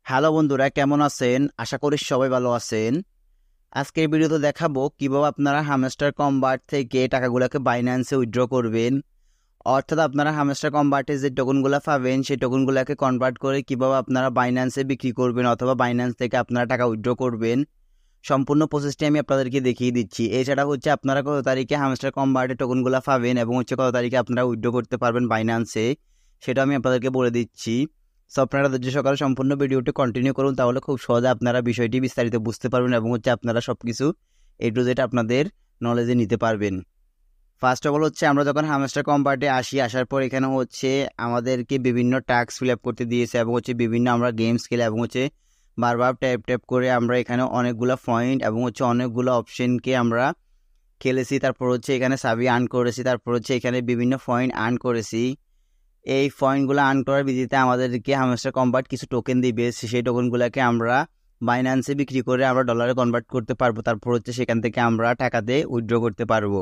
Hello বন্ধুরা, কেমন আছেন? আশা করি সবাই ভালো আছেন। আজকের ভিডিওতে দেখাবো কিভাবে আপনারা হামস্টার কম্বাট থেকে টাকাগুলোকে বাইন্যান্সে উইথড্র করবেন। অর্থাৎ আপনারা হামস্টার কম্বাটে যে টোকনগুলো পাবেন সেই টোকনগুলোকে কনভার্ট করে কিভাবে আপনারা বাইন্যান্সে বিক্রি করবেন অথবা বাইন্যান্স থেকে আপনারা টাকা উইথড্র করবেন। সম্পূর্ণ প্রসেসটি আমি আপনাদেরকে দেখিয়ে দিচ্ছি। এছাড়া আপনারা কত তারিখে হামস্টার কম্বাটে টোকনগুলো পাবেন এবং কত তারিখে আপনারা উইথড্র করতে পারবেন বাইন্যান্সে, সেটা আমি আপনাদেরকে বলে দিচ্ছি। সো আপনারা ধৈর্য সকালে সম্পূর্ণ ভিডিওটি কন্টিনিউ করুন, তাহলে খুব সহজে আপনারা বিষয়টি বিস্তারিত বুঝতে পারবেন এবং আপনারা সব কিছু এ টু জেড আপনাদের নলেজে নিতে পারবেন। ফার্স্ট অফ অল আমরা যখন হামস্টার কম্বাটে আসার পর এখানে আমাদেরকে বিভিন্ন টাস্ক ফিল আপ করতে দিয়েছে এবং বিভিন্ন আমরা গেমস খেলে এবং বারবার ট্যাপ ট্যাপ করে আমরা এখানে অনেকগুলো পয়েন্ট এবং অনেকগুলো অপশনকে আমরা খেলেছি। তারপর এখানে সাবি আর্ন করেছি, তারপর এখানে বিভিন্ন পয়েন্ট আর্ন করেছি। এই পয়েন্টগুলো আর্ন করার ভিত্তিতে আমাদেরকে হামস্টার কম্বাট কিছু টোকেন দিবে, সেই টোকেনগুলোকে আমরা বাইন্যান্সে বিক্রি করে আমরা ডলারে কনভার্ট করতে পারবো। তারপর সেখান থেকে আমরা টাকাতে উইথড্র করতে পারবো।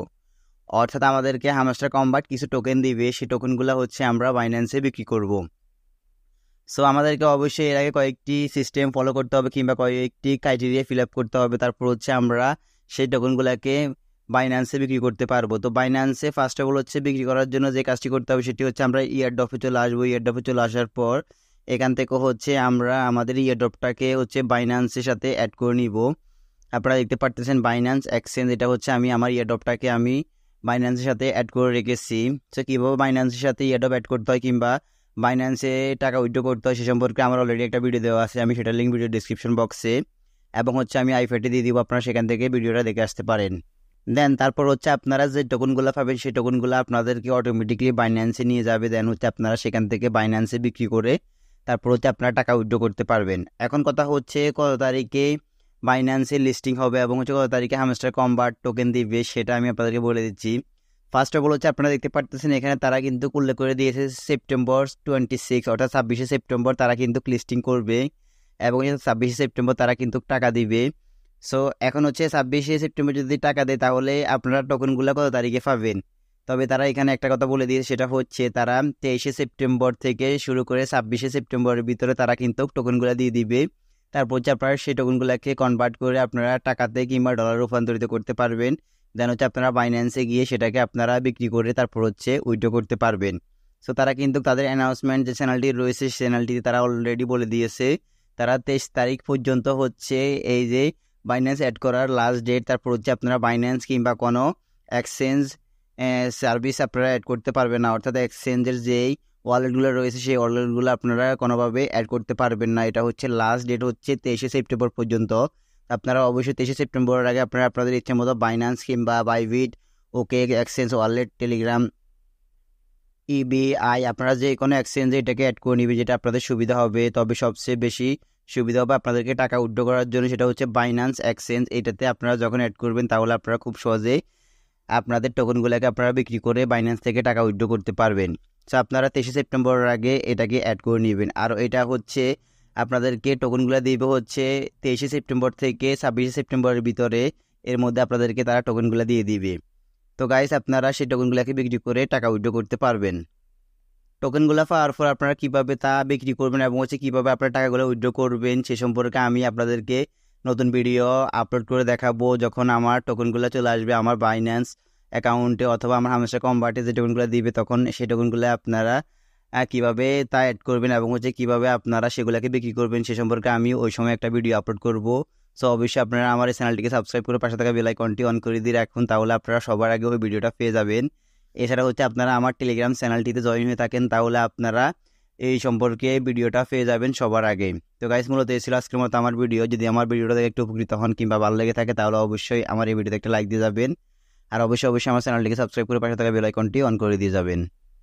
অর্থাৎ আমাদেরকে হামস্টার কম্বাট কিছু টোকেন দিবে, সেই টোকেনগুলো আমরা বাইন্যান্সে বিক্রি করব। সো আমাদেরকে অবশ্যই এর আগে কয়েকটি সিস্টেম ফলো করতে হবে কিংবা কয়েকটি ক্রাইটেরিয়া ফিল আপ করতে হবে। তারপর আমরা সেই টোকেনগুলোকে বাইন্যান্সে বিক্রি করতে পারবো। তো বাইন্যান্সে ফার্স্ট অফ অল বিক্রি করার জন্য যে কাজটি করতে হবে সেটি আমরা ইয়ারড্রপে চলে আসবো। ইয়ারড্রপে চলে আসার পর এখান থেকে আমরা আমাদের ইয়ারড্রপটাকে বাইন্যান্সের সাথে অ্যাড করে নিব। আপনারা দেখতে পারতেছেন বাইন্যান্স এক্সচেঞ্জ, এটা আমি আমার ইয়ারড্রপটাকে আমি বাইন্যান্সের সাথে অ্যাড করে রেখেছি। সো কীভাবে বাইন্যান্সের সাথে ইয়ারড্রপ অ্যাড করতে হয় কিংবা বাইন্যান্সে টাকা উইথড্র করতে হয় সে সম্পর্কে আমার অলরেডি একটা ভিডিও দেওয়া আছে, আমি সেটার লিঙ্ক ভিডিও ডিসক্রিপশন বক্সে এবং আমি আইফেটে দিয়ে দিব, আপনারা সেখান থেকে ভিডিওটা দেখে আসতে পারেন। দেন তারপর আপনারা যে টোকনগুলো পাবেন সেই টোকনগুলো আপনাদেরকে অটোমেটিকলি বাইন্যান্সে নিয়ে যাবে। দেন আপনারা সেখান থেকে বাইন্যান্সে বিক্রি করে তারপর আপনারা টাকা উইথড্র করতে পারবেন। এখন কথা কত তারিখে বাইন্যান্সে লিস্টিং হবে এবং কত তারিখে হামস্টার কম্বাট টোকেন দিবে সেটা আমি আপনাদেরকে বলে দিচ্ছি। ফার্স্ট অফ অল আপনারা দেখতে পারতেছেন এখানে তারা কিন্তু উল্লেখ করে দিয়েছে সেপ্টেম্বর 26, অর্থাৎ 26শে সেপ্টেম্বর তারা কিন্তু লিস্টিং করবে এবং 26শে সেপ্টেম্বর তারা কিন্তু টাকা দিবে। সো এখন 26শে সেপ্টেম্বর যদি টাকা দেয় তাহলে আপনারা টোকেনগুলো কত তারিখে পাবেন। তবে তারা এখানে একটা কথা বলে দিয়েছে, সেটা তারা 23শে সেপ্টেম্বর থেকে শুরু করে 26শে সেপ্টেম্বরের ভিতরে তারা কিন্তু টোকেনগুলো দিয়ে দিবে। তারপর আপনারা সেই টোকেনগুলোকে কনভার্ট করে আপনারা টাকাতে কিংবা ডলার রূপান্তরিত করতে পারবেন। দেন আপনারা বাইন্যান্সে গিয়ে সেটাকে আপনারা বিক্রি করে তারপর উইথড্র করতে পারবেন। সো তারা কিন্তু তাদের অ্যানাউন্সমেন্ট যে চ্যানেলটি রয়েছে সেই চ্যানেলটিতে তারা অলরেডি বলে দিয়েছে তারা 23 তারিখ পর্যন্ত এই যে বাইন্যান্স অ্যাড করার লাস্ট ডেট। তারপর আপনারা বাইন্যান্স কিংবা কোনো এক্সচেঞ্জ সার্ভিস আপনারা অ্যাড করতে পারবেন না, অর্থাৎ এক্সচেঞ্জের যেই ওয়ালেটগুলো রয়েছে সেই ওয়ালেটগুলো আপনারা কোনোভাবে অ্যাড করতে পারবেন না। এটা লাস্ট ডেট 23শে সেপ্টেম্বর পর্যন্ত। আপনারা অবশ্যই 23শে সেপ্টেম্বরের আগে আপনারা আপনাদের ইচ্ছে মতো বাইন্যান্স কিংবা বাইবিট, ওকে এক্সচেঞ্জ ওয়ালেট, টেলিগ্রাম, ইবিআই আপনারা যে কোনো এক্সচেঞ্জে এটাকে অ্যাড করে নেবে যেটা আপনাদের সুবিধা হবে। তবে সবচেয়ে বেশি সুবিধা হবে আপনাদেরকে টাকা উইথড্র করার জন্য, সেটা বাইন্যান্স এক্সচেঞ্জ। এটাতে আপনারা যখন অ্যাড করবেন তাহলে আপনারা খুব সহজে আপনাদের টোকেনগুলোকে আপনারা বিক্রি করে বাইন্যান্স থেকে টাকা উইথড্র করতে পারবেন। সো আপনারা 23শে সেপ্টেম্বরের আগে এটাকে অ্যাড করে নেবেন। আর এটা আপনাদেরকে টোকেনগুলো দিবে 23শে সেপ্টেম্বর থেকে 26শে সেপ্টেম্বরের ভিতরে, এর মধ্যে আপনাদেরকে তারা টোকেনগুলো দিয়ে দিবে। তো গাইস আপনারা সেই টোকেনগুলোকে বিক্রি করে টাকা উইথড্র করতে পারবেন। টোকেনগুলো পাওয়ার পর আপনারা কীভাবে তা বিক্রি করবেন এবং কীভাবে আপনারা টাকাগুলো উইথড্র করবেন সে সম্পর্কে আমি আপনাদেরকে নতুন ভিডিও আপলোড করে দেখাবো যখন আমার টোকেনগুলো চলে আসবে আমার বাইন্যান্স অ্যাকাউন্টে অথবা আমার হামেশা কম্বাটে যে টোকেনগুলো দিবে তখন সেই টোকেনগুলো আপনারা কীভাবে তা অ্যাড করবেন এবং কীভাবে আপনারা সেগুলোকে বিক্রি করবেন সে সম্পর্কে আমি ওই সময় একটা ভিডিও আপলোড করব। সো অবশ্যই আপনারা আমার এই চ্যানেলটিকে সাবস্ক্রাইব করে পাশে থাকা বেল আইকনটি অন করে দিয়ে রাখুন, তাহলে আপনারা সবার আগে ওই ভিডিওটা পেয়ে যাবেন। এছাড়া আপনারা আমার টেলিগ্রাম চ্যানেলটিতে জয়েন হয়ে থাকেন তাহলে আপনারা এই সম্পর্কে ভিডিওটা পেয়ে যাবেন সবার আগে। তো গাইস মূলত এই ছিল আজকের মতো আমার ভিডিও। যদি আমার ভিডিওটা দেখে একটু উপকৃত হন কিংবা ভালো লেগে থাকে তাহলে অবশ্যই আমার এই ভিডিওতে একটা লাইক দিয়ে যাবেন আর অবশ্যই আমার চ্যানেলটিকে সাবস্ক্রাইব করে পাশে থাকা বেল আইকনটি অন করে দিয়ে যাবেন।